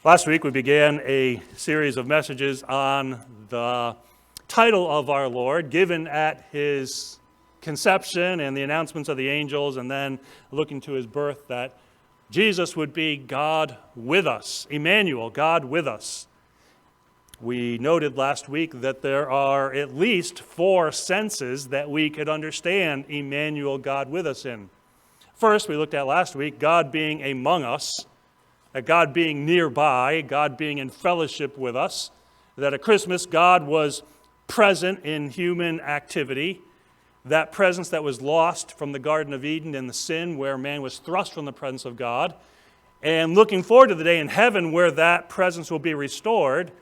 Last week we began a series of messages on the title of our Lord given at his conception and the announcements of the angels, and then looking to his birth, that Jesus would be God with us, Emmanuel, God with us. We noted last week that there are at least 4 senses that we could understand Emmanuel, God with us in. First, we looked at last week God being among us, that God being nearby, God being in fellowship with us, that at Christmas God was present in human activity, that presence that was lost from the Garden of Eden in the sin where man was thrust from the presence of God, and looking forward to the day in heaven where that presence will be restored.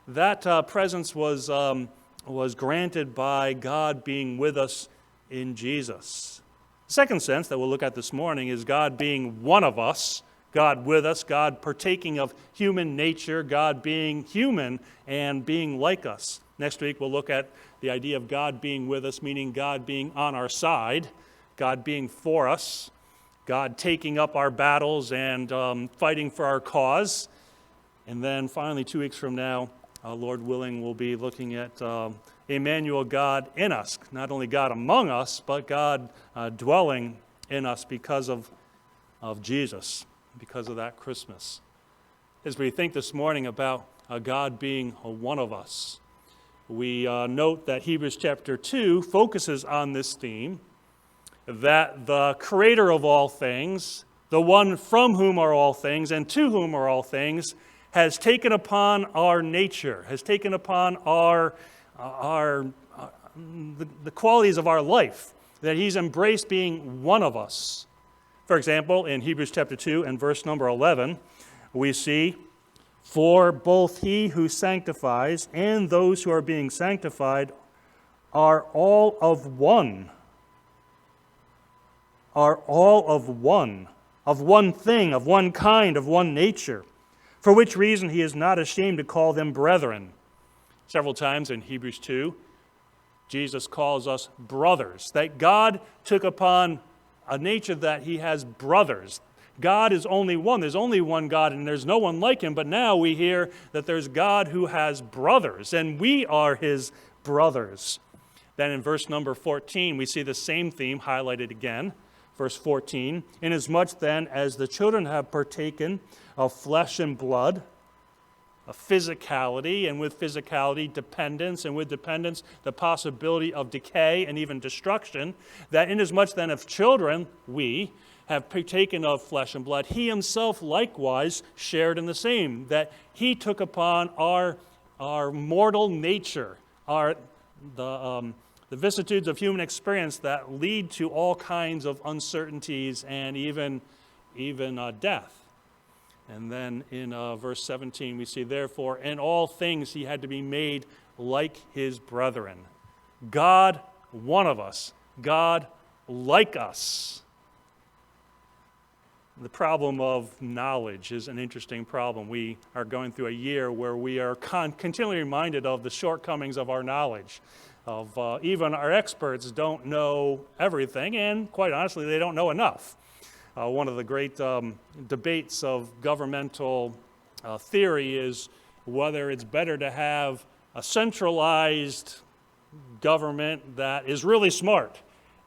That presence was granted by God being with us in Jesus. The second sense that we'll look at this morning is God being one of us, God with us, God partaking of human nature, God being human and being like us. Next week we'll look at the idea of God being with us, meaning God being on our side, God being for us, God taking up our battles and fighting for our cause. And then finally, 2 weeks from now, Lord willing, we'll be looking at Emmanuel, God in us, not only God among us, but God dwelling in us because of Jesus, because of that Christmas. As we think this morning about God being one of us, we note that Hebrews chapter 2 focuses on this theme, that the creator of all things, the one from whom are all things and to whom are all things, has taken upon our nature, has taken upon the qualities of our life, that he's embraced being one of us. For example, in Hebrews chapter 2 and verse number 11, we see, "For both he who sanctifies and those who are being sanctified are all of one, of one thing, of one kind, of one nature, for which reason he is not ashamed to call them brethren." Several times in Hebrews 2, Jesus calls us brothers, that God took upon a nature that he has brothers. God is only one. There's only one God, and there's no one like him. But now we hear that there's God who has brothers, and we are his brothers. Then in verse number 14, we see the same theme highlighted again. Verse 14, "Inasmuch then as the children have partaken of flesh and blood," of physicality, and with physicality, dependence, and with dependence, the possibility of decay and even destruction, that inasmuch then of children, we have partaken of flesh and blood, he himself likewise shared in the same, that he took upon our mortal nature, the vicissitudes of human experience that lead to all kinds of uncertainties and even death. And then in verse 17, we see, "Therefore, in all things he had to be made like his brethren." God, one of us. God, like us. The problem of knowledge is an interesting problem. We are going through a year where we are continually reminded of the shortcomings of our knowledge. Even our experts don't know everything, and quite honestly, they don't know enough. One of the great debates of governmental theory is whether it's better to have a centralized government that is really smart,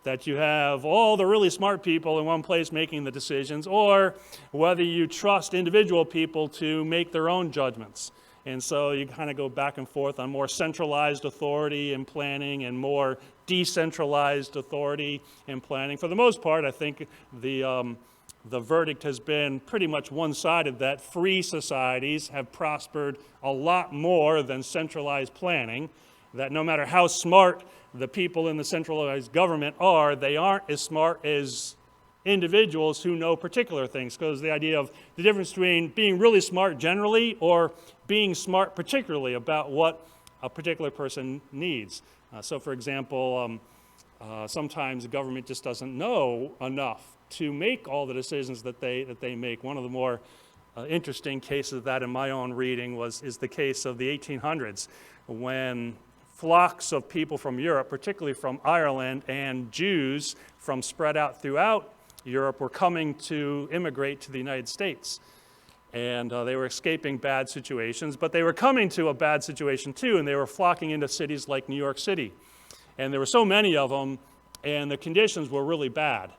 that you have all the really smart people in one place making the decisions, or whether you trust individual people to make their own judgments. And so you kind of go back and forth on more centralized authority and planning and more decentralized authority and planning. For the most part, I think the verdict has been pretty much one-sided, that free societies have prospered a lot more than centralized planning, that no matter how smart the people in the centralized government are, they aren't as smart as individuals who know particular things, because the idea of the difference between being really smart generally or being smart particularly about what a particular person needs. So for example, sometimes the government just doesn't know enough to make all the decisions that they make. One of the more interesting cases of that in my own reading is the case of the 1800s, when flocks of people from Europe, particularly from Ireland, and Jews from spread out throughout Europe were coming to immigrate to the United States. And they were escaping bad situations, but they were coming to a bad situation too, and they were flocking into cities like New York City. And there were so many of them, and the conditions were really bad,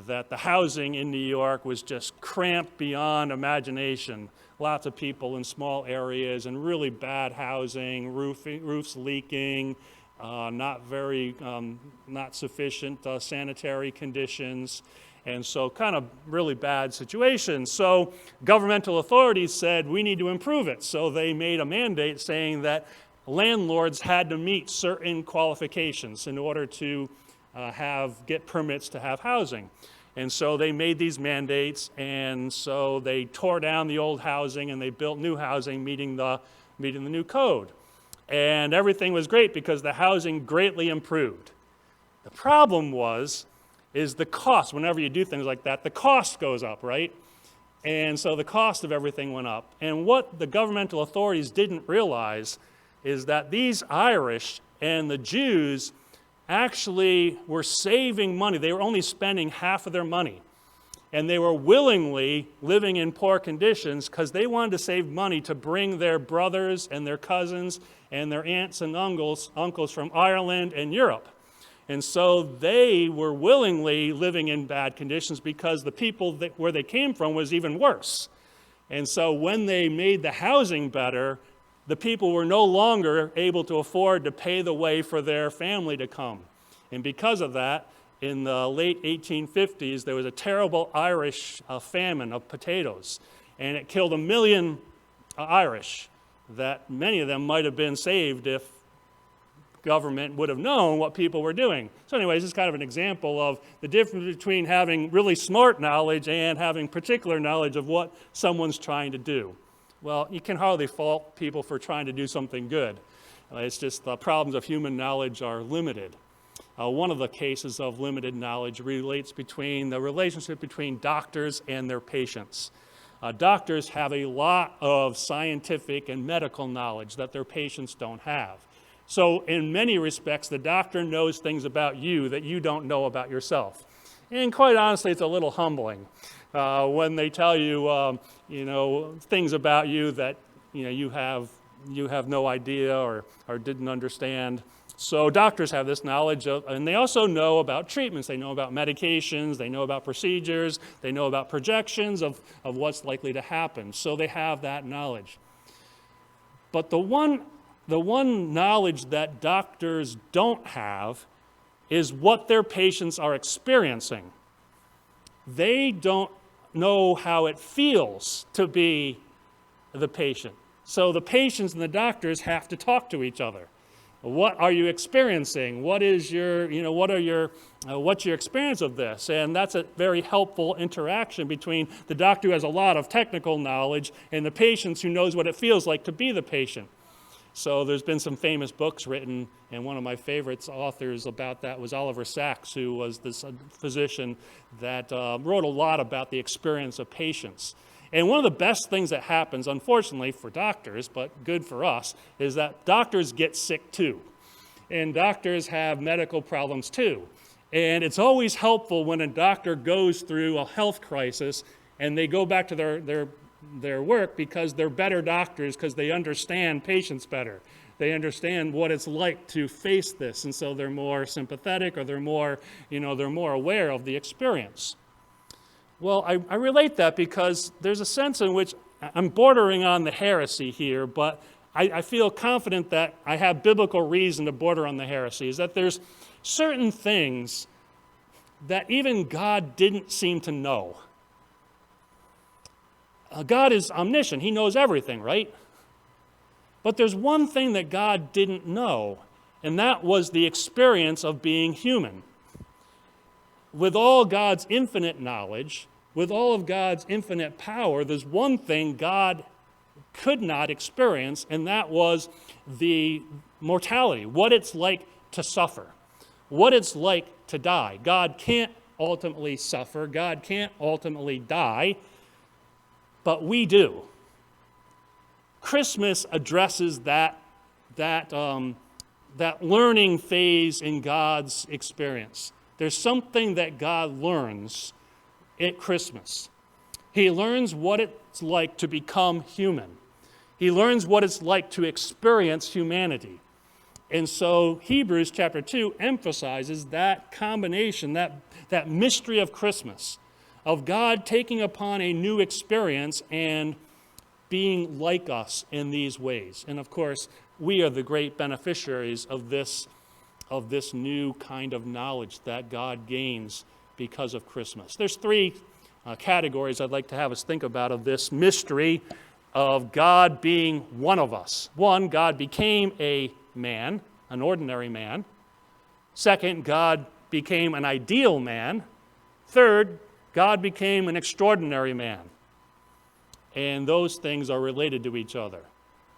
that the housing in New York was just cramped beyond imagination. Lots of people in small areas and really bad housing, roofs leaking, not sufficient sanitary conditions. And so kind of really bad situation. So governmental authorities said, we need to improve it. So they made a mandate saying that landlords had to meet certain qualifications in order to get permits to have housing. And so they made these mandates, and so they tore down the old housing and they built new housing meeting the new code. And everything was great because the housing greatly improved. The problem is the cost. Whenever you do things like that, the cost goes up, right? And so the cost of everything went up. And what the governmental authorities didn't realize is that these Irish and the Jews actually were saving money. They were only spending half of their money. And they were willingly living in poor conditions because they wanted to save money to bring their brothers and their cousins and their aunts and uncles from Ireland and Europe. And so they were willingly living in bad conditions because the people where they came from was even worse. And so when they made the housing better, the people were no longer able to afford to pay the way for their family to come. And because of that, in the late 1850s, there was a terrible Irish famine of potatoes. And it killed 1 million Irish, that many of them might have been saved if government would have known what people were doing. So anyways, this is kind of an example of the difference between having really smart knowledge and having particular knowledge of what someone's trying to do. Well, you can hardly fault people for trying to do something good. It's just the problems of human knowledge are limited. One of the cases of limited knowledge relates between the relationship between doctors and their patients. Doctors have a lot of scientific and medical knowledge that their patients don't have. So in many respects, the doctor knows things about you that you don't know about yourself. And quite honestly, it's a little humbling when they tell you, things about you that you have no idea or didn't understand. So doctors have this knowledge, and they also know about treatments. They know about medications. They know about procedures. They know about projections of what's likely to happen. So they have that knowledge. But the one knowledge that doctors don't have is what their patients are experiencing. They don't know how it feels to be the patient. So the patients and the doctors have to talk to each other. What are you experiencing? What's your experience of this? And that's a very helpful interaction between the doctor who has a lot of technical knowledge and the patient who knows what it feels like to be the patient. So there's been some famous books written, and one of my favorite authors about that was Oliver Sacks, who was this physician that wrote a lot about the experience of patients. And one of the best things that happens, unfortunately for doctors, but good for us, is that doctors get sick too. And doctors have medical problems too. And it's always helpful when a doctor goes through a health crisis and they go back to their work because they're better doctors because they understand patients better. They understand what it's like to face this, and so they're more sympathetic or they're more aware of the experience. Well, I relate that because there's a sense in which I'm bordering on the heresy here, but I feel confident that I have biblical reason to border on the heresy, is that there's certain things that even God didn't seem to know. God is omniscient. He knows everything, right? But there's one thing that God didn't know, and that was the experience of being human. With all God's infinite knowledge, with all of God's infinite power, there's one thing God could not experience, and that was the mortality, what it's like to suffer, what it's like to die. God can't ultimately suffer. God can't ultimately die, but we do. Christmas addresses that learning phase in God's experience. There's something that God learns at Christmas. He learns what it's like to become human. He learns what it's like to experience humanity. And so Hebrews chapter 2 emphasizes that combination, that mystery of Christmas, of God taking upon a new experience and being like us in these ways. And of course, we are the great beneficiaries of this new kind of knowledge that God gains because of Christmas. There's three categories I'd like to have us think about of this mystery of God being one of us. One, God became a man, an ordinary man. Second, God became an ideal man. Third, God became an extraordinary man. And those things are related to each other.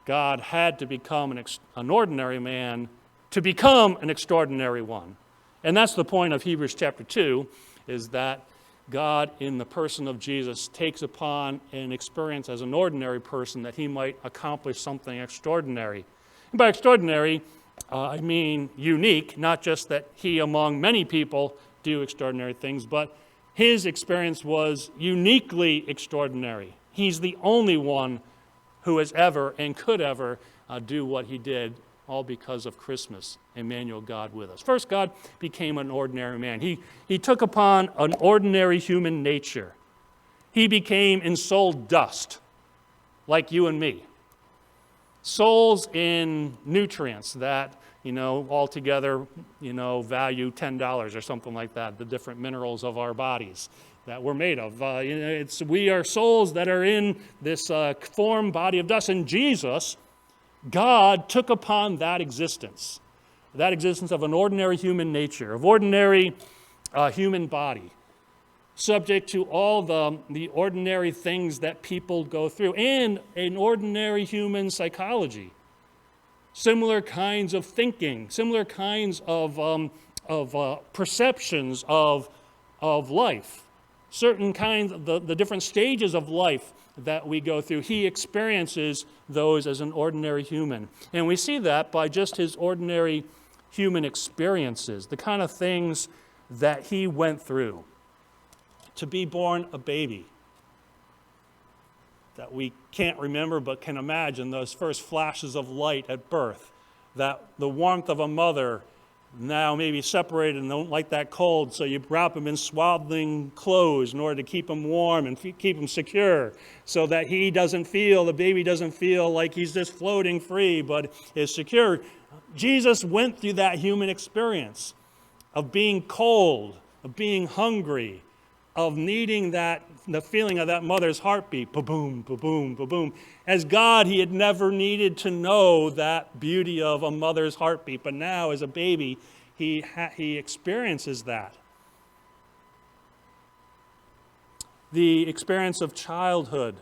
God had to become an ordinary man to become an extraordinary one. And that's the point of Hebrews chapter 2, is that God, in the person of Jesus, takes upon an experience as an ordinary person that he might accomplish something extraordinary. And by extraordinary, I mean unique, not just that he, among many people, do extraordinary things, but his experience was uniquely extraordinary. He's the only one who has ever and could ever do what he did, all because of Christmas, Emmanuel, God with us. First, God became an ordinary man. He took upon an ordinary human nature. He became ensouled dust, like you and me. Souls in nutrients that, altogether, value $10 or something like that, the different minerals of our bodies that we're made of. We are souls that are in this form body of dust. And Jesus, God, took upon that existence of an ordinary human nature, of ordinary human body, subject to all the ordinary things that people go through, and an ordinary human psychology. Similar kinds of thinking, similar kinds of perceptions of life, certain kinds of the different stages of life that we go through. He experiences those as an ordinary human. And we see that by just his ordinary human experiences, the kind of things that he went through. To be born a baby that we can't remember but can imagine, those first flashes of light at birth, that the warmth of a mother, now maybe separated and don't like that cold, so you wrap him in swaddling clothes in order to keep him warm and keep him secure, so that the baby doesn't feel like he's just floating free, but is secure. Jesus went through that human experience of being cold, of being hungry, of needing the feeling of that mother's heartbeat, ba-boom, ba-boom, ba-boom. As God, he had never needed to know that beauty of a mother's heartbeat, but now as a baby, he experiences that. The experience of childhood.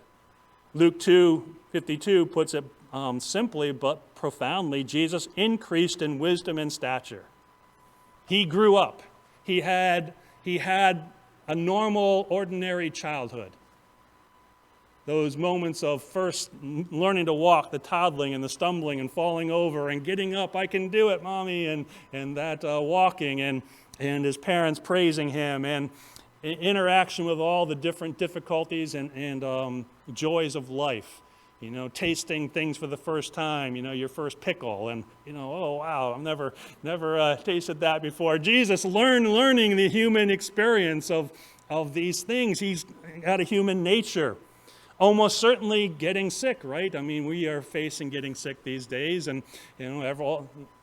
Luke 2:52 puts it simply but profoundly. Jesus increased in wisdom and stature. He grew up. He had a normal, ordinary childhood. Those moments of first learning to walk, the toddling and the stumbling and falling over and getting up, I can do it, Mommy, and that walking and his parents praising him, and interaction with all the different difficulties and joys of life. Tasting things for the first time, your first pickle, and, oh, wow, I've never tasted that before. Jesus learning the human experience of these things. He's got a human nature. Almost certainly getting sick, right? I mean, we are facing getting sick these days, and,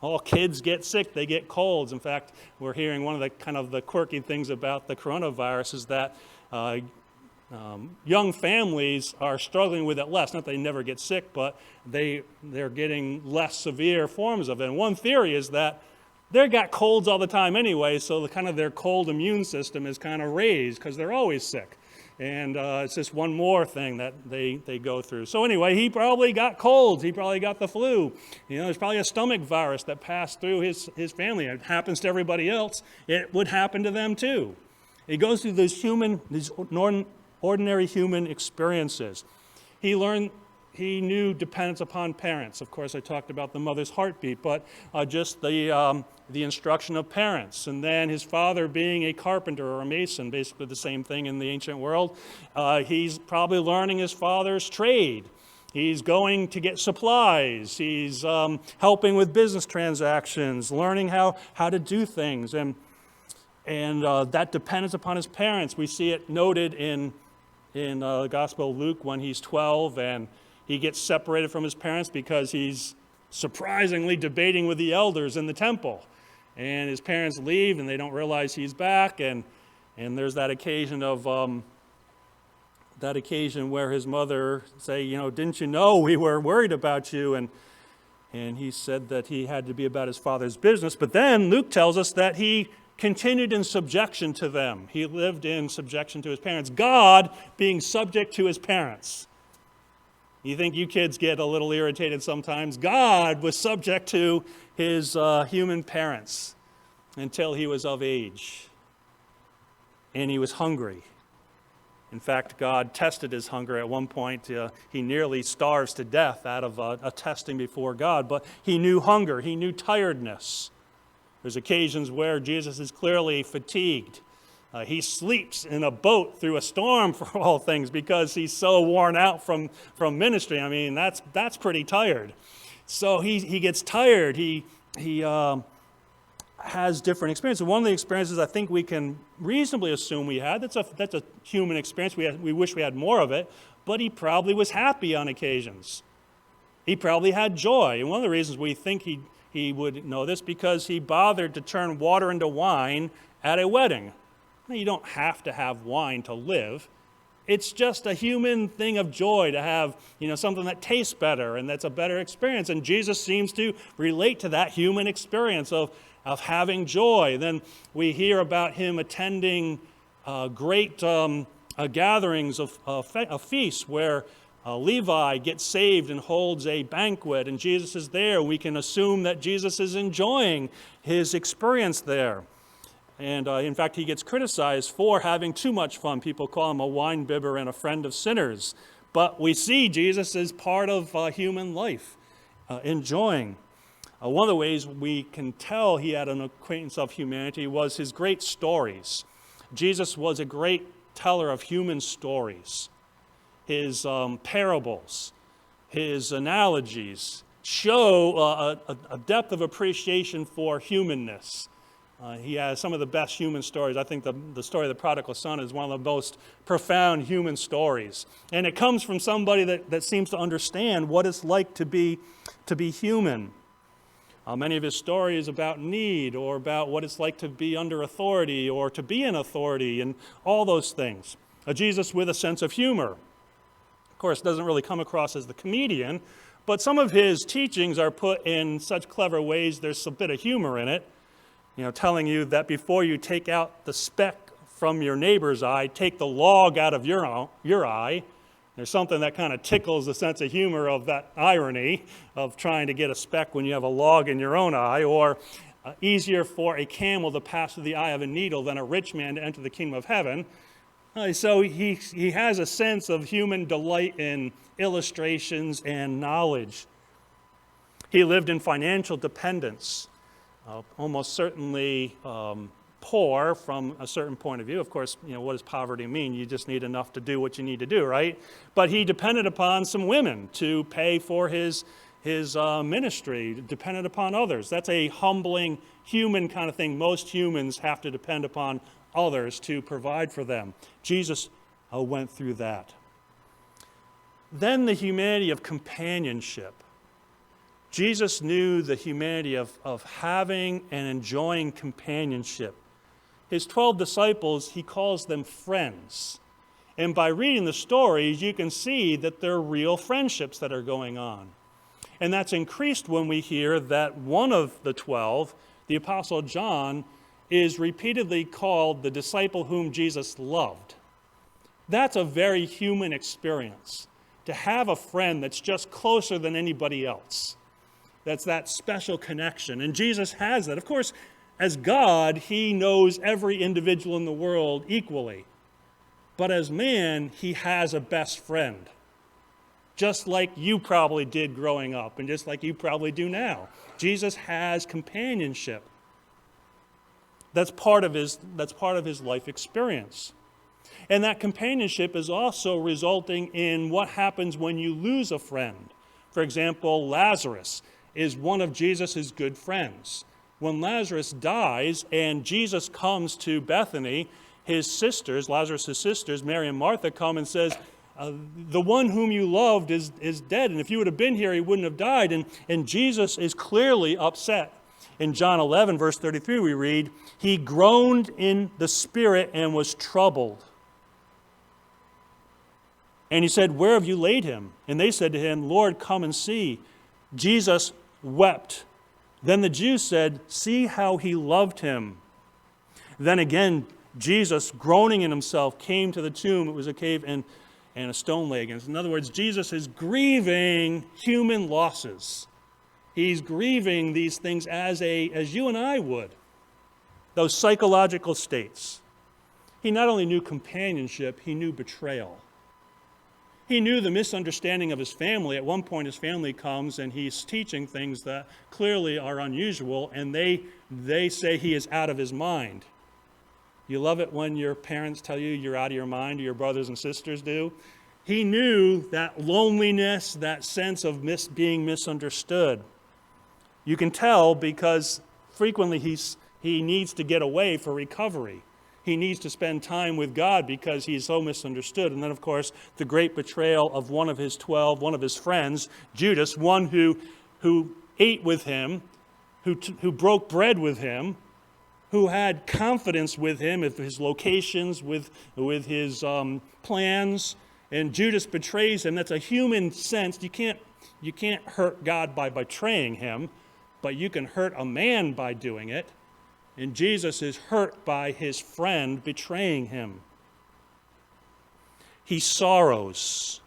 all kids get sick. They get colds. In fact, we're hearing one of the quirky things about the coronavirus is that young families are struggling with it less. Not that they never get sick, but they're getting less severe forms of it. And one theory is that they got colds all the time anyway, so their cold immune system is kind of raised because they're always sick. And it's just one more thing that they go through. So anyway, he probably got colds. He probably got the flu. There's probably a stomach virus that passed through his family. It happens to everybody else. It would happen to them too. He goes through these ordinary human experiences. He learned he knew dependence upon parents. Of course, I talked about the mother's heartbeat, but just the instruction of parents. And then his father being a carpenter or a mason, basically the same thing in the ancient world. He's probably learning his father's trade. He's going to get supplies. He's helping with business transactions, learning how to do things. And that dependence upon his parents, we see it noted in the Gospel of Luke when he's 12 and he gets separated from his parents because he's surprisingly debating with the elders in the temple. And his parents leave and they don't realize he's back. And there's that occasion where his mother say, didn't you know we were worried about you? And he said that he had to be about his father's business. But then Luke tells us that he continued in subjection to them. He lived in subjection to his parents. God being subject to his parents. You think you kids get a little irritated sometimes? God was subject to his human parents until he was of age. And he was hungry. In fact, God tested his hunger at one point. He nearly starves to death out of a testing before God. But he knew hunger. He knew tiredness. There's occasions where Jesus is clearly fatigued. He sleeps in a boat through a storm, for all things, because he's so worn out from ministry. I mean, that's pretty tired. So he gets tired. He has different experiences. One of the experiences I think we can reasonably assume we had, that's a human experience. We wish we had more of it, but he probably was happy on occasions. He probably had joy. And one of the reasons we think he would know this because he bothered to turn water into wine at a wedding. Now, you don't have to have wine to live. It's just a human thing of joy to have, something that tastes better and that's a better experience. And Jesus seems to relate to that human experience of having joy. Then we hear about him attending great gatherings of feasts where Levi gets saved and holds a banquet, and Jesus is there. We can assume that Jesus is enjoying his experience there. And in fact, he gets criticized for having too much fun. People call him a wine bibber and a friend of sinners. But we see Jesus is part of human life, enjoying. One of the ways we can tell he had an acquaintance of humanity was his great stories. Jesus was a great teller of human stories. His parables, his analogies show a depth of appreciation for humanness. He has some of the best human stories. I think the story of the prodigal son is one of the most profound human stories. And it comes from somebody that seems to understand what it's like to be human. Many of his stories about need or about what it's like to be under authority or to be in authority and all those things. Jesus with a sense of humor. Of course, doesn't really come across as the comedian, but some of his teachings are put in such clever ways, there's a bit of humor in it. Telling you that before you take out the speck from your neighbor's eye, take the log out of your eye. There's something that kind of tickles the sense of humor of that irony of trying to get a speck when you have a log in your own eye, or easier for a camel to pass through the eye of a needle than a rich man to enter the kingdom of heaven. So he has a sense of human delight in illustrations and knowledge. He lived in financial dependence. Almost certainly poor from a certain point of view. Of course, what does poverty mean? You just need enough to do what you need to do, right? But he depended upon some women to pay for his ministry, depended upon others. That's a humbling human kind of thing. Most humans have to depend upon others to provide for them. Jesus went through that. Then the humanity of companionship. Jesus knew the humanity of having and enjoying companionship. His 12 disciples, he calls them friends. And by reading the stories, you can see that they're real friendships that are going on. And that's increased when we hear that one of the 12, the Apostle John, is repeatedly called the disciple whom Jesus loved. That's a very human experience, to have a friend that's just closer than anybody else. That's that special connection. And Jesus has that. Of course, as God, he knows every individual in the world equally. But as man, he has a best friend. just like you probably did growing up and just like you probably do now. Jesus has companionship. That's part of his life experience. And that companionship is also resulting in what happens when you lose a friend. For example, Lazarus is one of Jesus' good friends. When Lazarus dies and Jesus comes to Bethany, his sisters, Lazarus' sisters, Mary and Martha, come and says, the one whom you loved is dead, and if you would have been here, he wouldn't have died. And Jesus is clearly upset. In John 11, verse 33, we read, he groaned in the spirit and was troubled. And he said, where have you laid him? And they said to him, Lord, come and see. Jesus wept. Then the Jews said, see how he loved him. Then again, Jesus, groaning in himself, came to the tomb. It was a cave, and a stone lay against it. In other words, Jesus is grieving human losses. He's grieving these things as you and I would, those psychological states. He not only knew companionship, he knew betrayal. He knew the misunderstanding of his family. At one point, his family comes and he's teaching things that clearly are unusual, and they say he is out of his mind. You love it when your parents tell you you're out of your mind, or your brothers and sisters do. He knew that loneliness, that sense of being misunderstood. You can tell because frequently he needs to get away for recovery. He needs to spend time with God because he's so misunderstood. And then, of course, the great betrayal of one of his 12, one of his friends, Judas, one who ate with him, who broke bread with him, who had confidence with him, with his locations, with his plans, and Judas betrays him. That's a human sense. You can't hurt God by betraying him, but you can hurt a man by doing it. And Jesus is hurt by his friend betraying him. He sorrows.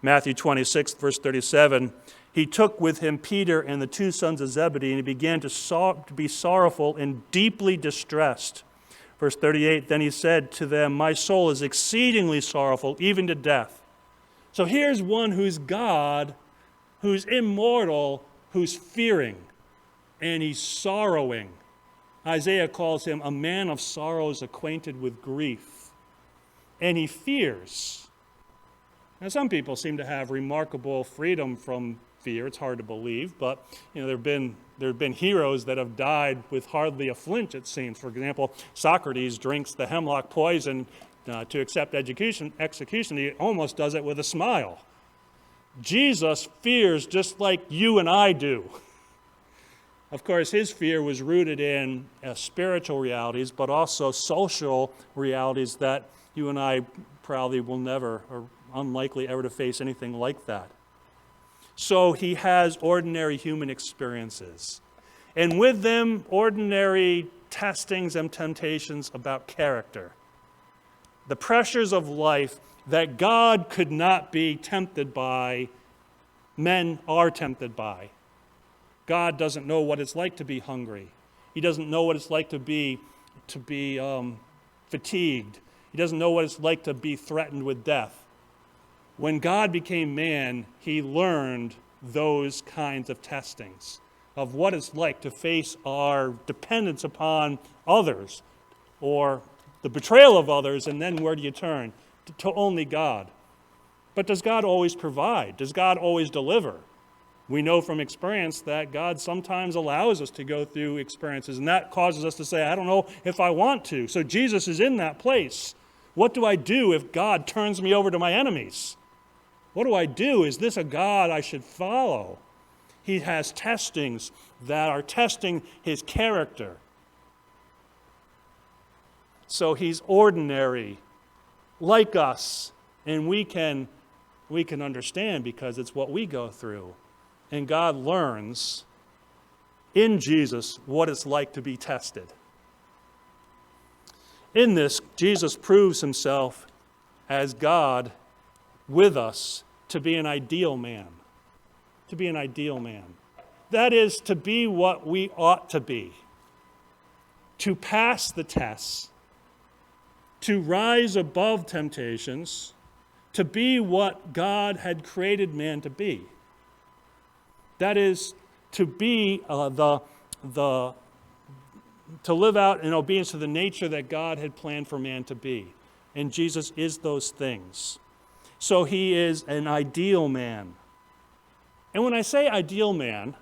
Matthew 26, verse 37, he took with him Peter and the two sons of Zebedee, and he began to be sorrowful and deeply distressed. Verse 38, then he said to them, my soul is exceedingly sorrowful, even to death. So here's one who's God, who's immortal, who's fearing, and he's sorrowing. Isaiah calls him a man of sorrows, acquainted with grief. And he fears. Now, some people seem to have remarkable freedom from fear. It's hard to believe, but there have been heroes that have died with hardly a flinch, it seems. For example, Socrates drinks the hemlock poison to accept execution. He almost does it with a smile. Jesus fears just like you and I do. Of course, his fear was rooted in spiritual realities, but also social realities that you and I probably will never, or unlikely ever to face anything like that. So he has ordinary human experiences. And with them, ordinary testings and temptations about character. The pressures of life that God could not be tempted by, men are tempted by. God doesn't know what it's like to be hungry. He doesn't know what it's like to be fatigued. He doesn't know what it's like to be threatened with death. When God became man, he learned those kinds of testings of what it's like to face our dependence upon others or the betrayal of others, and then where do you turn? To only God. But does God always provide? Does God always deliver? We know from experience that God sometimes allows us to go through experiences, and that causes us to say, I don't know if I want to. So Jesus is in that place. What do I do if God turns me over to my enemies? What do I do? Is this a God I should follow? He has testings that are testing his character. So he's ordinary, like us, and we can understand because it's what we go through. And God learns in Jesus what it's like to be tested. In this, Jesus proves himself as God with us to be an ideal man. To be an ideal man. That is, to be what we ought to be. To pass the tests. To rise above temptations. to be what God had created man to be. That is, to be to live out in obedience to the nature that God had planned for man to be. And Jesus is those things. So he is an ideal man. And when I say ideal man,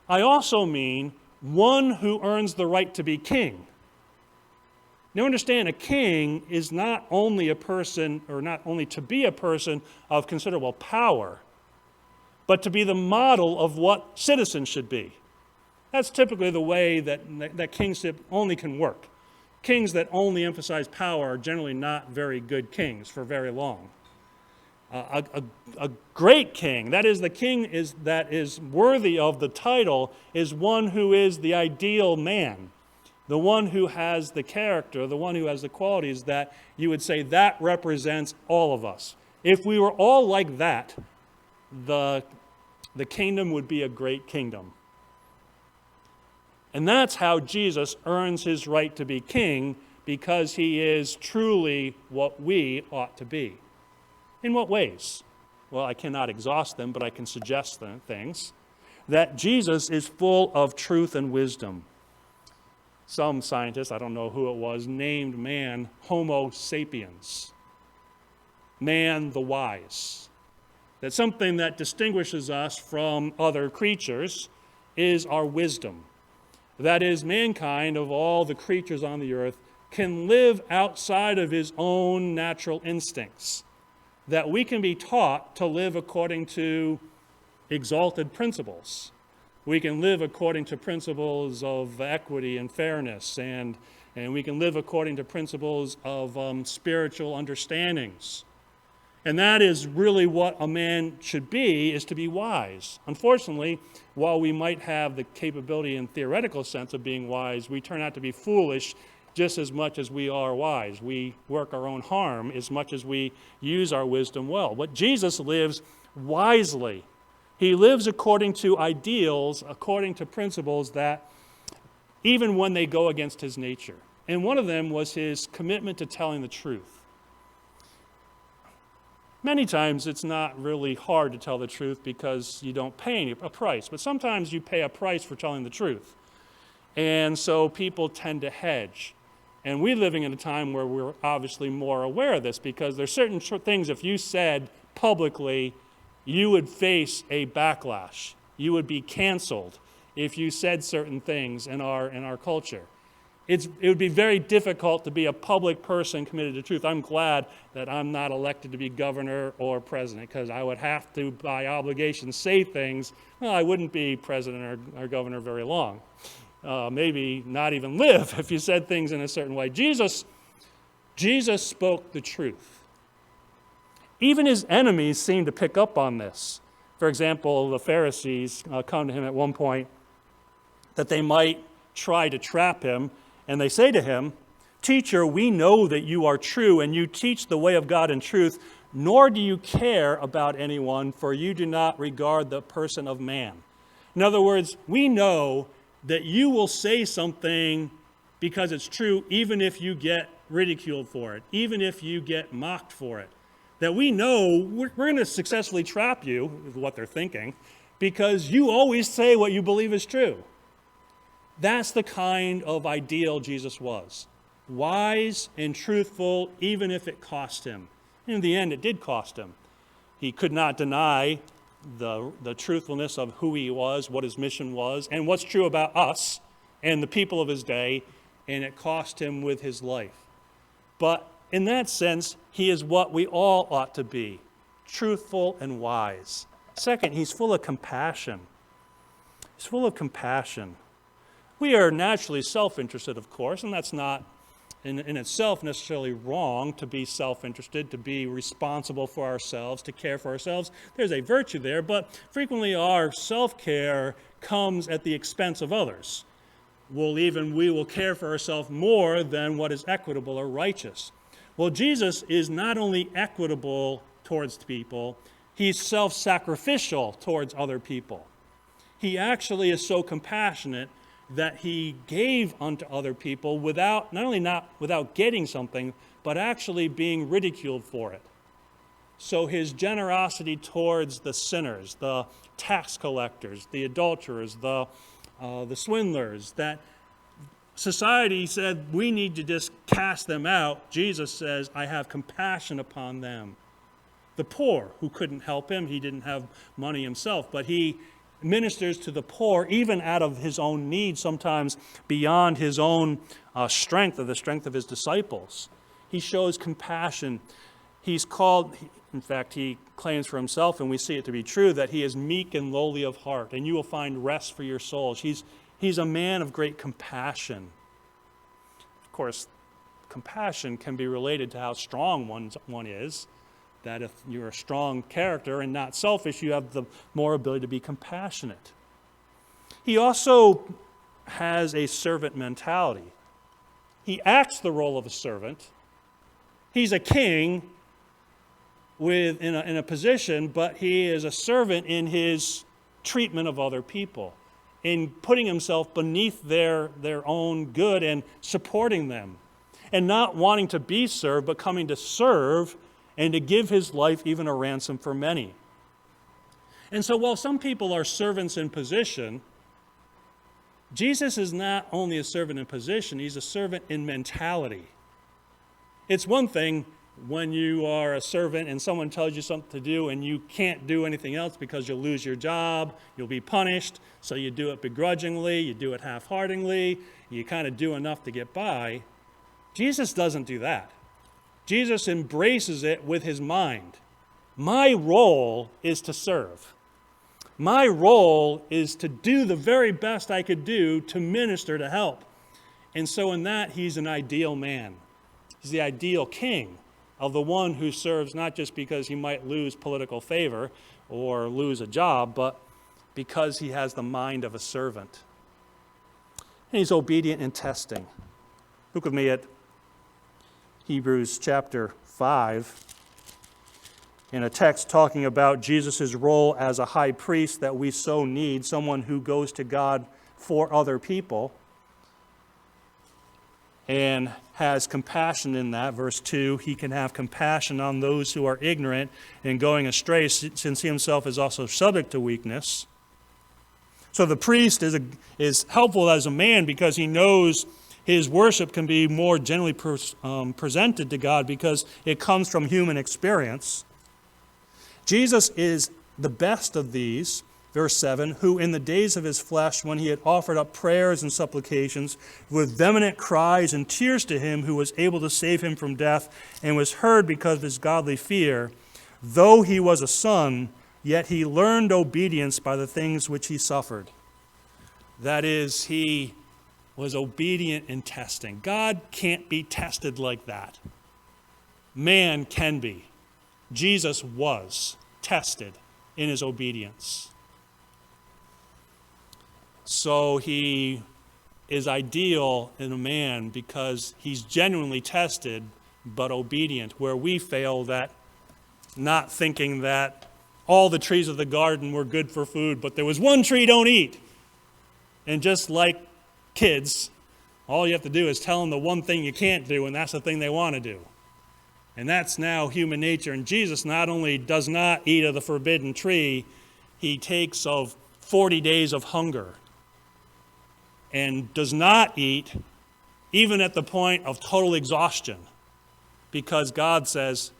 I also mean one who earns the right to be king. Now understand, a king is not only a person, or not only to be a person of considerable power, but to be the model of what citizens should be. That's typically the way that kingship only can work. Kings that only emphasize power are generally not very good kings for very long. A great king, that is, the king that is worthy of the title, is one who is the ideal man, the one who has the character, the one who has the qualities that you would say that represents all of us. If we were all like that, the kingdom would be a great kingdom. And that's how Jesus earns his right to be king, because he is truly what we ought to be. In what ways? Well, I cannot exhaust them, but I can suggest things. That Jesus is full of truth and wisdom. Some scientists, I don't know who it was, named man Homo sapiens, man the wise. That something that distinguishes us from other creatures is our wisdom. That is, mankind, of all the creatures on the earth, can live outside of his own natural instincts. That we can be taught to live according to exalted principles. We can live according to principles of equity and fairness, and we can live according to principles of spiritual understandings. And that is really what a man should be, is to be wise. Unfortunately, while we might have the capability in theoretical sense of being wise, we turn out to be foolish just as much as we are wise. We work our own harm as much as we use our wisdom well. But Jesus lives wisely. He lives according to ideals, according to principles that even when they go against his nature. And one of them was his commitment to telling the truth. Many times it's not really hard to tell the truth because you don't pay a price, but sometimes you pay a price for telling the truth. And so people tend to hedge. And we're living in a time where we're obviously more aware of this, because there's certain things if you said publicly, you would face a backlash. You would be canceled if you said certain things in our culture. It would be very difficult to be a public person committed to truth. I'm glad that I'm not elected to be governor or president, because I would have to, by obligation, say things. Well, I wouldn't be president or governor very long. Maybe not even live if you said things in a certain way. Jesus spoke the truth. Even his enemies seem to pick up on this. For example, the Pharisees come to him at one point that they might try to trap him, and they say to him, "Teacher, we know that you are true, and you teach the way of God in truth, nor do you care about anyone, for you do not regard the person of man." In other words, we know that you will say something because it's true, even if you get ridiculed for it, even if you get mocked for it. That we know we're going to successfully trap you, is what they're thinking, because you always say what you believe is true. That's the kind of ideal Jesus was. Wise and truthful, even if it cost him. In the end, it did cost him. He could not deny the truthfulness of who he was, what his mission was, and what's true about us and the people of his day, and it cost him with his life. But in that sense, he is what we all ought to be, truthful and wise. Second, he's full of compassion. He's full of compassion. We are naturally self-interested, of course, and that's not in itself necessarily wrong to be self-interested, to be responsible for ourselves, to care for ourselves. There's a virtue there, but frequently our self-care comes at the expense of others. We will care for ourselves more than what is equitable or righteous. Well, Jesus is not only equitable towards people, he's self-sacrificial towards other people. He actually is so compassionate that he gave unto other people not without getting something, but actually being ridiculed for it. So his generosity towards the sinners, the tax collectors, the adulterers, the swindlers, that society said we need to just cast them out. Jesus says, I have compassion upon them. The poor, who couldn't help him, he didn't have money himself, but he ministers to the poor even out of his own need, sometimes beyond his own strength or the strength of his disciples. He shows compassion. He's called, in fact, he claims for himself, and we see it to be true, that he is meek and lowly of heart, and you will find rest for your souls. He's a man of great compassion. Of course, compassion can be related to how strong one is, that if you're a strong character and not selfish, you have the more ability to be compassionate. He also has a servant mentality. He acts the role of a servant. He's a king in a position, but he is a servant in his treatment of other people, in putting himself beneath their own good and supporting them, and not wanting to be served, but coming to serve and to give his life even a ransom for many. And so while some people are servants in position, Jesus is not only a servant in position, he's a servant in mentality. It's one thing when you are a servant and someone tells you something to do and you can't do anything else because you'll lose your job, you'll be punished, so you do it begrudgingly, you do it half-heartedly, you kind of do enough to get by. Jesus doesn't do that. Jesus embraces it with his mind. My role is to serve. My role is to do the very best I could do to minister, to help. And so in that, he's an ideal man. He's the ideal king of the one who serves not just because he might lose political favor or lose a job, but because he has the mind of a servant. And he's obedient in testing. Look with me at Hebrews chapter 5, in a text talking about Jesus' role as a high priest that we so need, someone who goes to God for other people and has compassion in that. Verse 2, he can have compassion on those who are ignorant and going astray, since he himself is also subject to weakness. So the priest is helpful as a man because he knows his worship can be more generally presented to God because it comes from human experience. Jesus is the best of these, verse 7, who in the days of his flesh, when he had offered up prayers and supplications with vehement cries and tears to him who was able to save him from death, and was heard because of his godly fear, though he was a son, yet he learned obedience by the things which he suffered. That is, he was obedient in testing. God can't be tested like that. Man can be. Jesus was tested in his obedience. So he is ideal in a man because he's genuinely tested but obedient, where we fail that not thinking that all the trees of the garden were good for food, but there was one tree don't eat. And just like kids, all you have to do is tell them the one thing you can't do, and that's the thing they want to do. And that's now human nature. And Jesus not only does not eat of the forbidden tree, he takes of 40 days of hunger and does not eat even at the point of total exhaustion, because God says,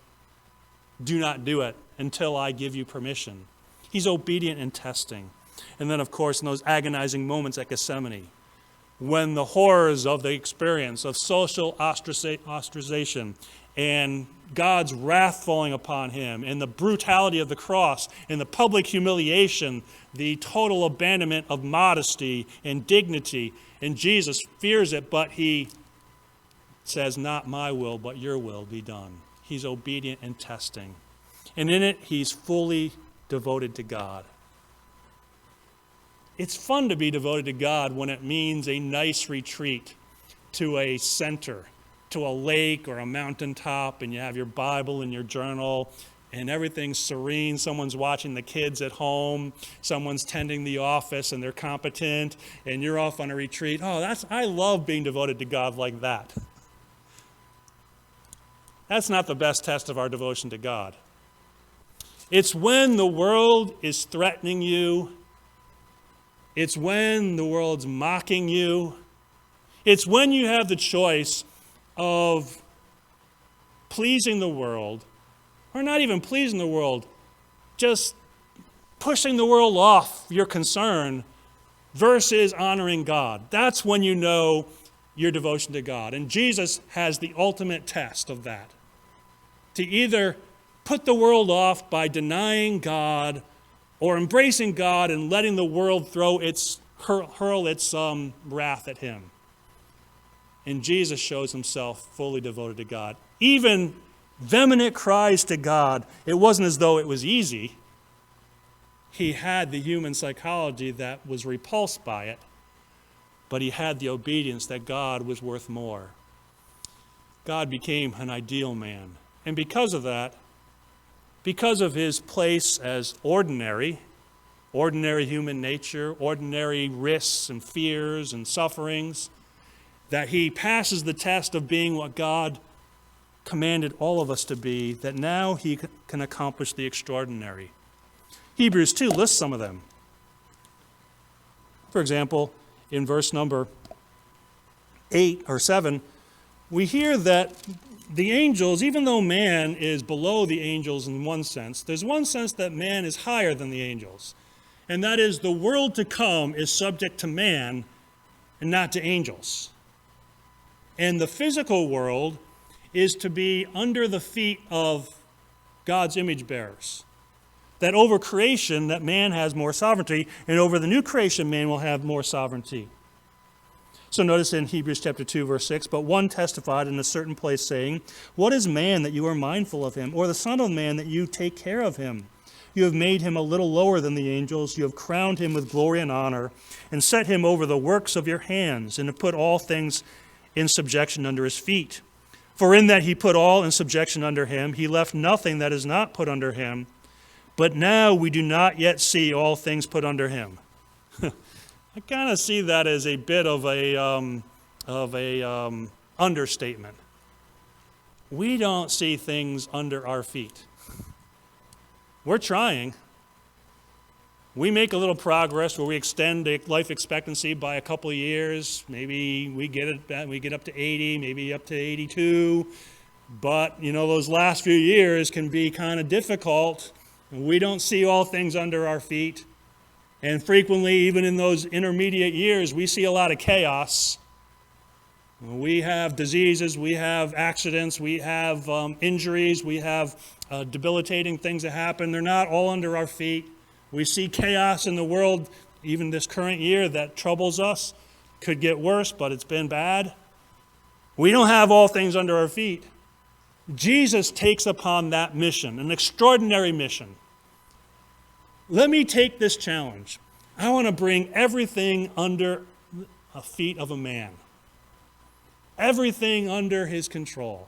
do not do it until I give you permission. He's obedient in testing. And then, of course, in those agonizing moments at Gethsemane, when the horrors of the experience of social ostracization and God's wrath falling upon him, and the brutality of the cross, and the public humiliation, the total abandonment of modesty and dignity, and Jesus fears it, but he says, not my will, but your will be done. He's obedient in testing. And in it, he's fully devoted to God. It's fun to be devoted to God when it means a nice retreat to a center, to a lake or a mountaintop, and you have your Bible and your journal, and everything's serene. Someone's watching the kids at home, someone's tending the office, and they're competent, and you're off on a retreat. I love being devoted to God like that. That's not the best test of our devotion to God. It's when the world is threatening you. It's when the world's mocking you. It's when you have the choice of pleasing the world, or not even pleasing the world, just pushing the world off your concern versus honoring God. That's when you know your devotion to God. And Jesus has the ultimate test of that. To either put the world off by denying God or embracing God and letting the world hurl its wrath at him. And Jesus shows himself fully devoted to God. Even vehement cries to God. It wasn't as though it was easy. He had the human psychology that was repulsed by it, but he had the obedience that God was worth more. God became an ideal man. And because of that, because of his place as ordinary human nature, ordinary risks and fears and sufferings, that he passes the test of being what God commanded all of us to be, that now he can accomplish the extraordinary. Hebrews 2 lists some of them. For example, in verse number 8 or 7, we hear that the angels, even though man is below the angels in one sense, there's one sense that man is higher than the angels. And that is the world to come is subject to man and not to angels. And the physical world is to be under the feet of God's image bearers. That over creation, that man has more sovereignty, and over the new creation, man will have more sovereignty. So notice in Hebrews chapter 2, verse 6, but one testified in a certain place, saying, what is man that you are mindful of him, or the son of man that you take care of him? You have made him a little lower than the angels. You have crowned him with glory and honor, and set him over the works of your hands, and have put all things in subjection under his feet. For in that he put all in subjection under him, he left nothing that is not put under him. But now we do not yet see all things put under him. I kind of see that as a bit of a understatement. We don't see things under our feet. We're trying. We make a little progress where we extend life expectancy by a couple of years. Maybe we get up to 80, maybe up to 82. But, those last few years can be kind of difficult. We don't see all things under our feet. And frequently, even in those intermediate years, we see a lot of chaos. We have diseases, we have accidents, we have injuries, we have debilitating things that happen. They're not all under our feet. We see chaos in the world, even this current year, that troubles us. Could get worse, but it's been bad. We don't have all things under our feet. Jesus takes upon that mission, an extraordinary mission. Let me take this challenge. I want to bring everything under the feet of a man. Everything under his control.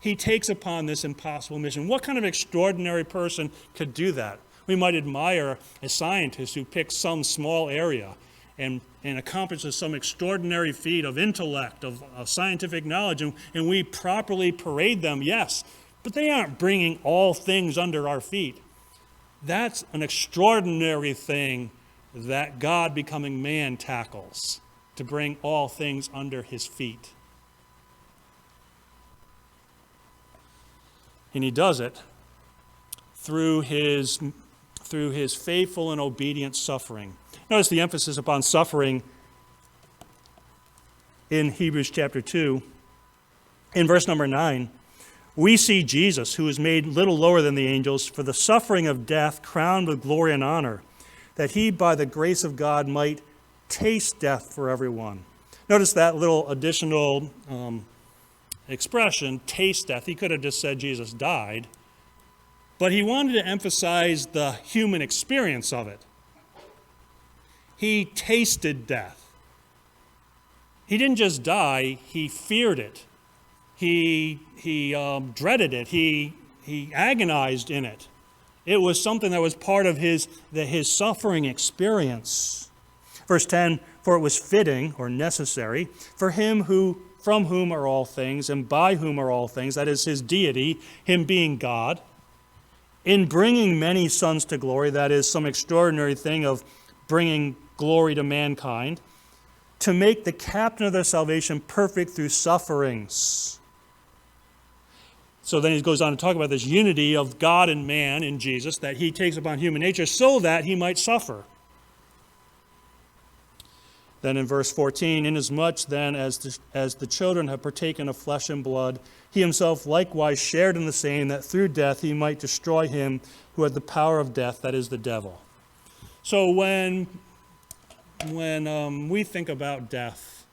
He takes upon this impossible mission. What kind of extraordinary person could do that? We might admire a scientist who picks some small area and accomplishes some extraordinary feat of intellect, of scientific knowledge, and we properly parade them, yes, but they aren't bringing all things under our feet. That's an extraordinary thing that God becoming man tackles, to bring all things under his feet. And he does it through his faithful and obedient suffering. Notice the emphasis upon suffering in Hebrews chapter 2. In verse number 9, we see Jesus, who is made little lower than the angels, for the suffering of death, crowned with glory and honor, that he, by the grace of God, might taste death for everyone. Notice that little additional expression, taste death. He could have just said Jesus died, but he wanted to emphasize the human experience of it. He tasted death. He didn't just die, he feared it. He dreaded it. He agonized in it. It was something that was part of his suffering experience. Verse 10, for it was fitting or necessary for him from whom are all things and by whom are all things, that is his deity, him being God, in bringing many sons to glory, that is some extraordinary thing of bringing glory to mankind, to make the captain of their salvation perfect through sufferings. So then he goes on to talk about this unity of God and man in Jesus, that he takes upon human nature so that he might suffer. Then in verse 14, inasmuch then as the children have partaken of flesh and blood, he himself likewise shared in the same, that through death he might destroy him who had the power of death, that is the devil. So when we think about death,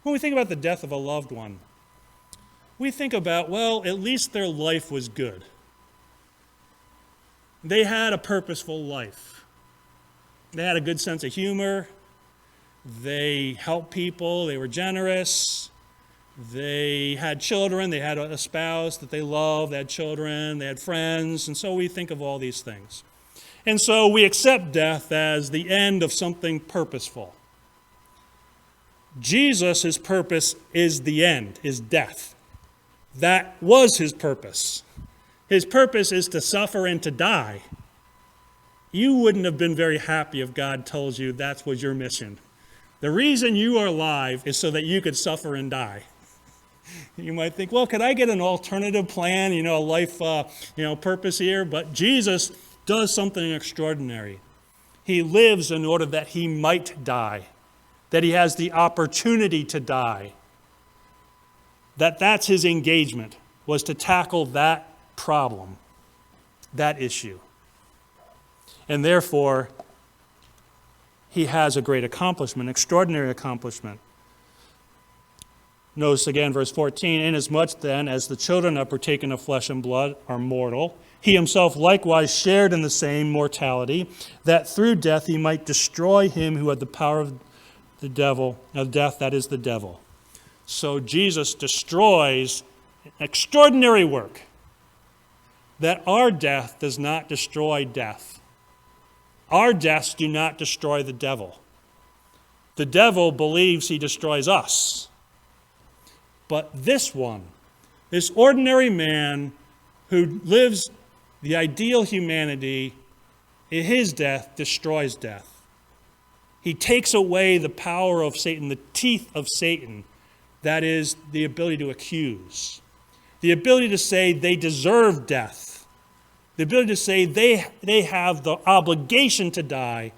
when we think about the death of a loved one, we think about, well, at least their life was good. They had a purposeful life. They had a good sense of humor. They helped people. They were generous. They had children. They had a spouse that they loved. They had children. They had friends. And so we think of all these things. And so we accept death as the end of something purposeful. Jesus' purpose is the end, is death. That was his purpose. His purpose is to suffer and to die. You wouldn't have been very happy if God told you that was your mission. The reason you are alive is so that you could suffer and die. You might think, well, could I get an alternative plan, a life, purpose here? But Jesus does something extraordinary. He lives in order that he might die, that he has the opportunity to die. That's his engagement, was to tackle that problem, that issue. And therefore, he has a great accomplishment, extraordinary accomplishment. Notice again, verse 14, inasmuch then as the children have partaken of flesh and blood are mortal, he himself likewise shared in the same mortality, that through death he might destroy him who had the power of the devil, of death, that is the devil. So Jesus destroys extraordinary work, that our death does not destroy death. Our deaths do not destroy the devil. The devil believes he destroys us. But this one, this ordinary man who lives the ideal humanity, his death destroys death. He takes away the power of Satan, the teeth of Satan. That is the ability to accuse, the ability to say they deserve death, the ability to say they have the obligation to die.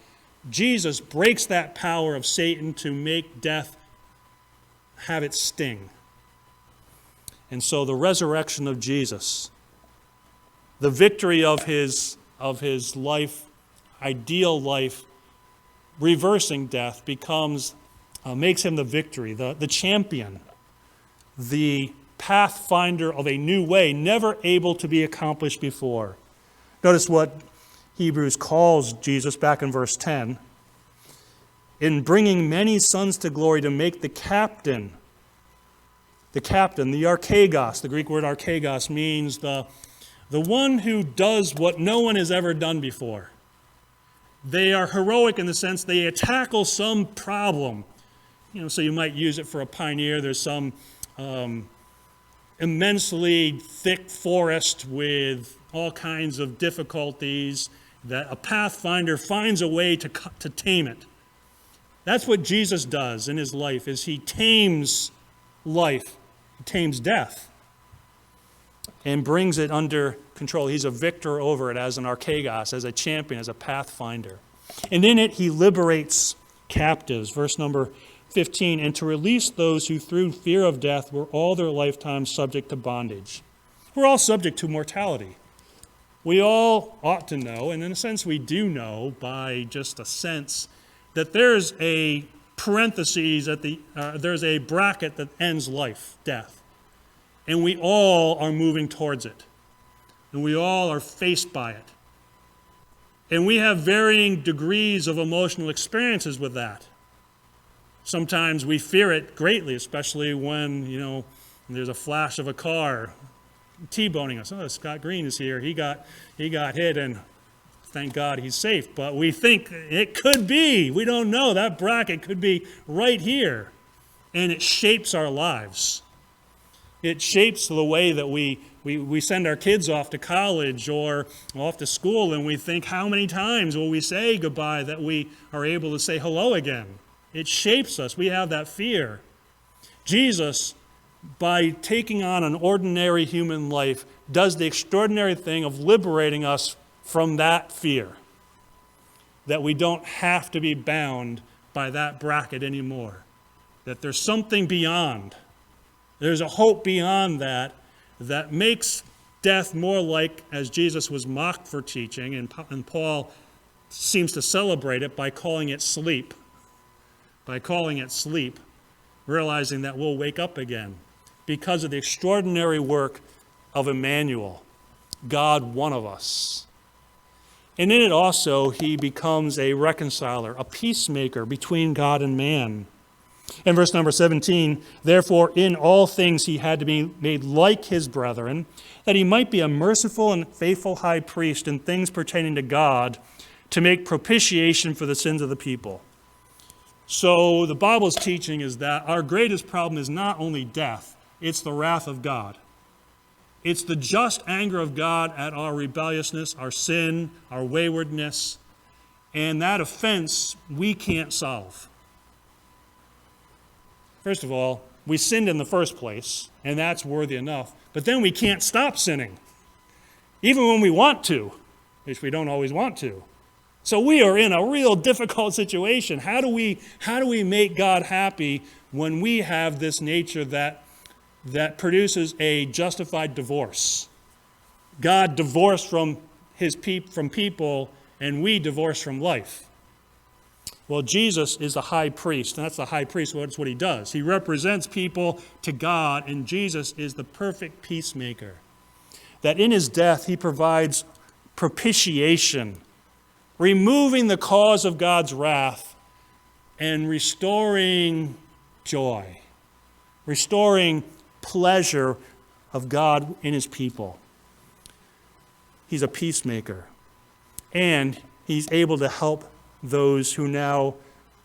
Jesus breaks that power of Satan to make death have its sting. And so the resurrection of Jesus, the victory of his life, ideal life, reversing death, makes him the victory, the champion, the pathfinder of a new way, never able to be accomplished before. Notice what Hebrews calls Jesus back in verse 10. In bringing many sons to glory, to make the captain, the archegos, the Greek word archegos means the one who does what no one has ever done before. They are heroic in the sense they tackle some problem. So you might use it for a pioneer. There's some immensely thick forest with all kinds of difficulties that a pathfinder finds a way to tame it. That's what Jesus does in his life, is he tames life, he tames death, and brings it under control. He's a victor over it as an archegos, as a champion, as a pathfinder. And in it, he liberates captives. Verse number 15, and to release those who through fear of death were all their lifetime subject to bondage. We're all subject to mortality. We all ought to know, and in a sense we do know by just a sense, that there's a parentheses there's a bracket that ends life, death. And we all are moving towards it. And we all are faced by it. And we have varying degrees of emotional experiences with that. Sometimes we fear it greatly, especially when, there's a flash of a car T-boning us. Oh, Scott Green is here. He got hit, and thank God he's safe. But we think it could be. We don't know. That bracket could be right here. And it shapes our lives. It shapes the way that we send our kids off to college or off to school, and we think, how many times will we say goodbye that we are able to say hello again? It shapes us. We have that fear. Jesus, by taking on an ordinary human life, does the extraordinary thing of liberating us from that fear, that we don't have to be bound by that bracket anymore, that there's something beyond. There's a hope beyond that that makes death more like, as Jesus was mocked for teaching, and Paul seems to celebrate it by calling it sleep. By calling it sleep, realizing that we'll wake up again because of the extraordinary work of Emmanuel, God, one of us. And in it also, he becomes a reconciler, a peacemaker between God and man. In verse number 17, therefore in all things he had to be made like his brethren, that he might be a merciful and faithful high priest in things pertaining to God, to make propitiation for the sins of the people. So the Bible's teaching is that our greatest problem is not only death, it's the wrath of God. It's the just anger of God at our rebelliousness, our sin, our waywardness, and that offense we can't solve. First of all, we sinned in the first place, and that's worthy enough. But then we can't stop sinning, even when we want to, which we don't always want to. So we are in a real difficult situation. How do we make God happy when we have this nature that produces a justified divorce? God divorced from people, and we divorced from life. Well, Jesus is the high priest, and that's the high priest. That's what he does. He represents people to God, and Jesus is the perfect peacemaker. That in his death, he provides propitiation, removing the cause of God's wrath and restoring joy, restoring pleasure of God in his people. He's a peacemaker, and he's able to help those who now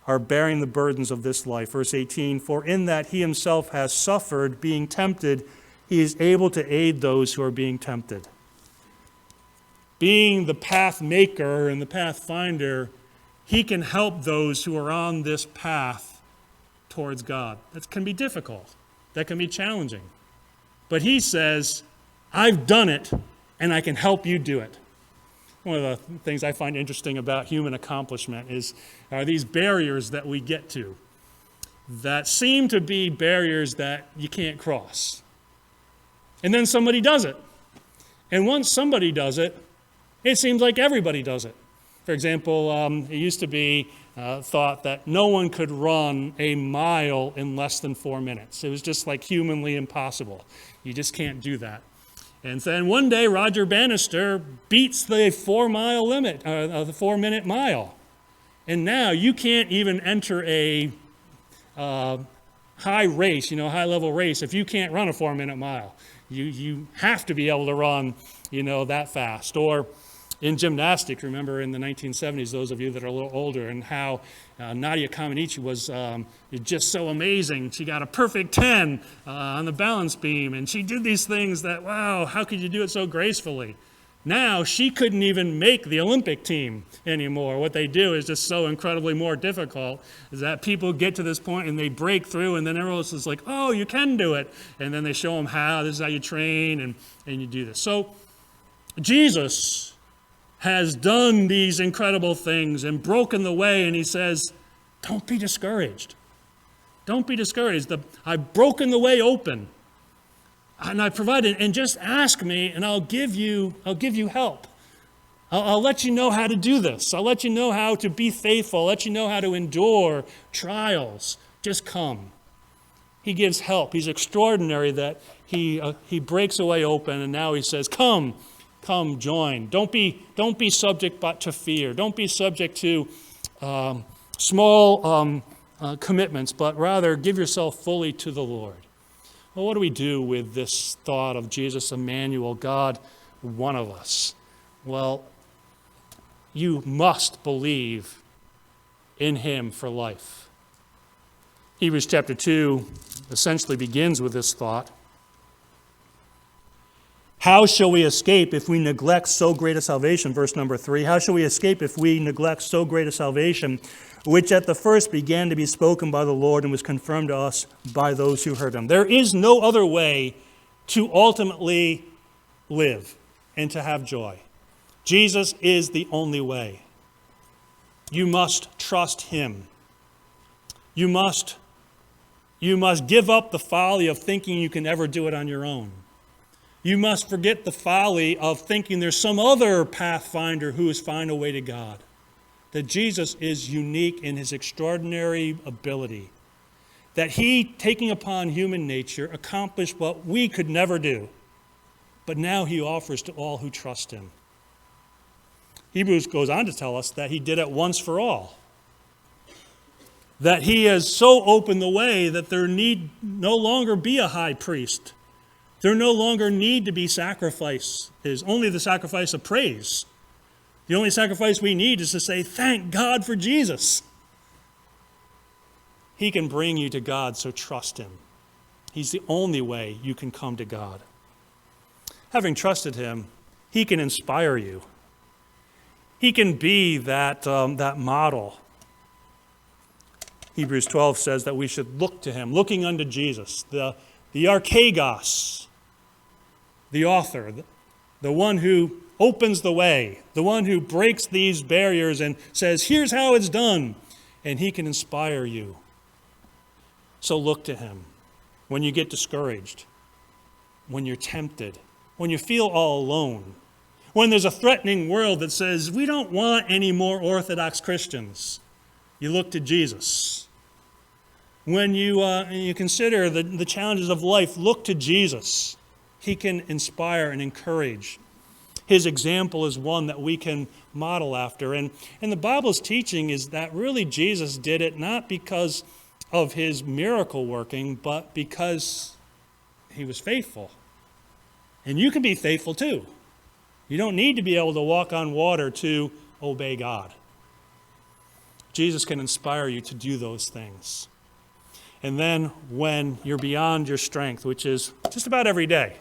are bearing the burdens of this life. Verse 18, for in that he himself has suffered being tempted, he is able to aid those who are being tempted. Being the path maker and the path finder, he can help those who are on this path towards God. That can be difficult. That can be challenging. But he says, I've done it, and I can help you do it. One of the things I find interesting about human accomplishment are these barriers that we get to that seem to be barriers that you can't cross. And then somebody does it. And once somebody does it, it seems like everybody does it. For example, it used to be thought that no one could run a mile in less than 4 minutes. It was just like humanly impossible. You just can't do that. And then one day, Roger Bannister beats the 4-mile limit, the 4-minute mile. And now you can't even enter a high race, high-level race, if you can't run a 4-minute mile. You have to be able to run, that fast. Or in gymnastics, remember in the 1970s, those of you that are a little older, and how Nadia Comaneci was just so amazing. She got a perfect 10 on the balance beam, and she did these things that, wow, how could you do it so gracefully? Now, she couldn't even make the Olympic team anymore. What they do is just so incredibly more difficult, is that people get to this point and they break through, and then everyone else is like, oh, you can do it. And then they show them how, this is how you train, and you do this. So Jesus has done these incredible things and broken the way, and he says, don't be discouraged. Don't be discouraged. I've broken the way open, and I provided, and just ask me, and I'll give you help. I'll let you know how to do this. I'll let you know how to be faithful. I'll let you know how to endure trials. Just come. He gives help. He's extraordinary that he breaks a way open, and now he says, come, join. Don't be subject but to fear. Don't be subject to small commitments, but rather give yourself fully to the Lord. Well, what do we do with this thought of Jesus, Emmanuel, God, one of us? Well, you must believe in him for life. Hebrews chapter 2 essentially begins with this thought. How shall we escape if we neglect so great a salvation? Verse number 3. How shall we escape if we neglect so great a salvation, which at the first began to be spoken by the Lord and was confirmed to us by those who heard him? There is no other way to ultimately live and to have joy. Jesus is the only way. You must trust him. You must give up the folly of thinking you can ever do it on your own. You must forget the folly of thinking there's some other pathfinder who has found a way to God. That Jesus is unique in his extraordinary ability. That he, taking upon human nature, accomplished what we could never do. But now he offers to all who trust him. Hebrews goes on to tell us that he did it once for all. That he has so opened the way that there need no longer be a high priest. There no longer need to be sacrifice. It is only the sacrifice of praise. The only sacrifice we need is to say, thank God for Jesus. He can bring you to God, so trust him. He's the only way you can come to God. Having trusted him, he can inspire you. He can be that model. Hebrews 12 says that we should look to him, looking unto Jesus, the archegos, the author, the one who opens the way, the one who breaks these barriers and says, here's how it's done. And he can inspire you. So look to him when you get discouraged, when you're tempted, when you feel all alone, when there's a threatening world that says, we don't want any more Orthodox Christians. You look to Jesus. When you consider the challenges of life, look to Jesus. He can inspire and encourage. His example is one that we can model after. And the Bible's teaching is that really Jesus did it not because of his miracle working, but because he was faithful. And you can be faithful too. You don't need to be able to walk on water to obey God. Jesus can inspire you to do those things. And then when you're beyond your strength, which is just about every day,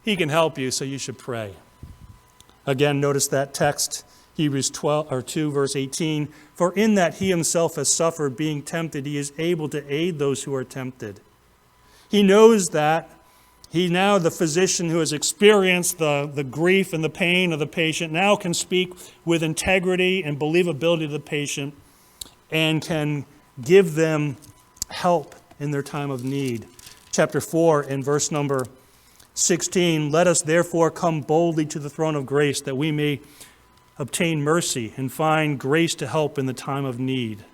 he can help you, so you should pray. Again, notice that text, Hebrews 2, verse 18. For in that he himself has suffered being tempted, he is able to aid those who are tempted. He knows that he now, the physician who has experienced the grief and the pain of the patient, now can speak with integrity and believability to the patient and can give them help in their time of need. Chapter 4 and verse number 16, let us therefore come boldly to the throne of grace that we may obtain mercy and find grace to help in the time of need.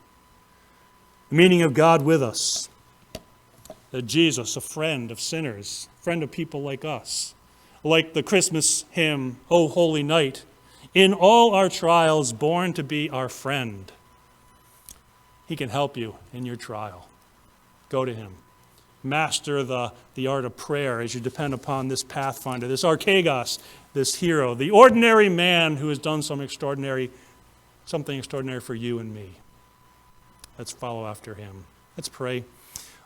The meaning of God with us. That Jesus, a friend of sinners, friend of people like us. Like the Christmas hymn, O Holy Night, in all our trials, born to be our friend. He can help you in your trial. Go to him. Master the art of prayer as you depend upon this pathfinder, this archegos, this hero, the ordinary man who has done something extraordinary for you and me. Let's follow after him. Let's pray.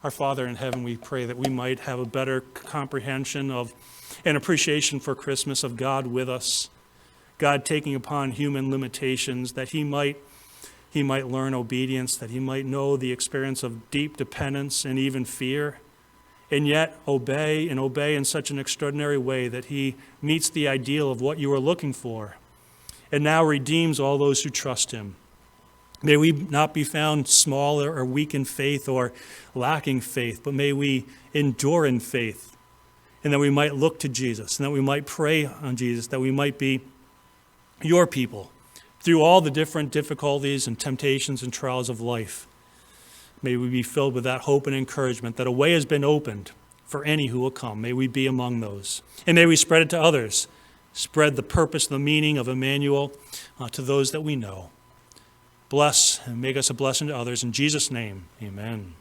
Our Father in heaven, we pray that we might have a better comprehension of and appreciation for Christmas of God with us, God taking upon human limitations, that he might learn obedience, that he might know the experience of deep dependence and even fear, and yet obey in such an extraordinary way that he meets the ideal of what you are looking for, and now redeems all those who trust him. May we not be found small or weak in faith or lacking faith, but may we endure in faith, and that we might look to Jesus, and that we might pray on Jesus, that we might be your people through all the different difficulties and temptations and trials of life. May we be filled with that hope and encouragement that a way has been opened for any who will come. May we be among those. And may we spread it to others. Spread the purpose, the meaning of Emmanuel to those that we know. Bless and make us a blessing to others. In Jesus' name, amen.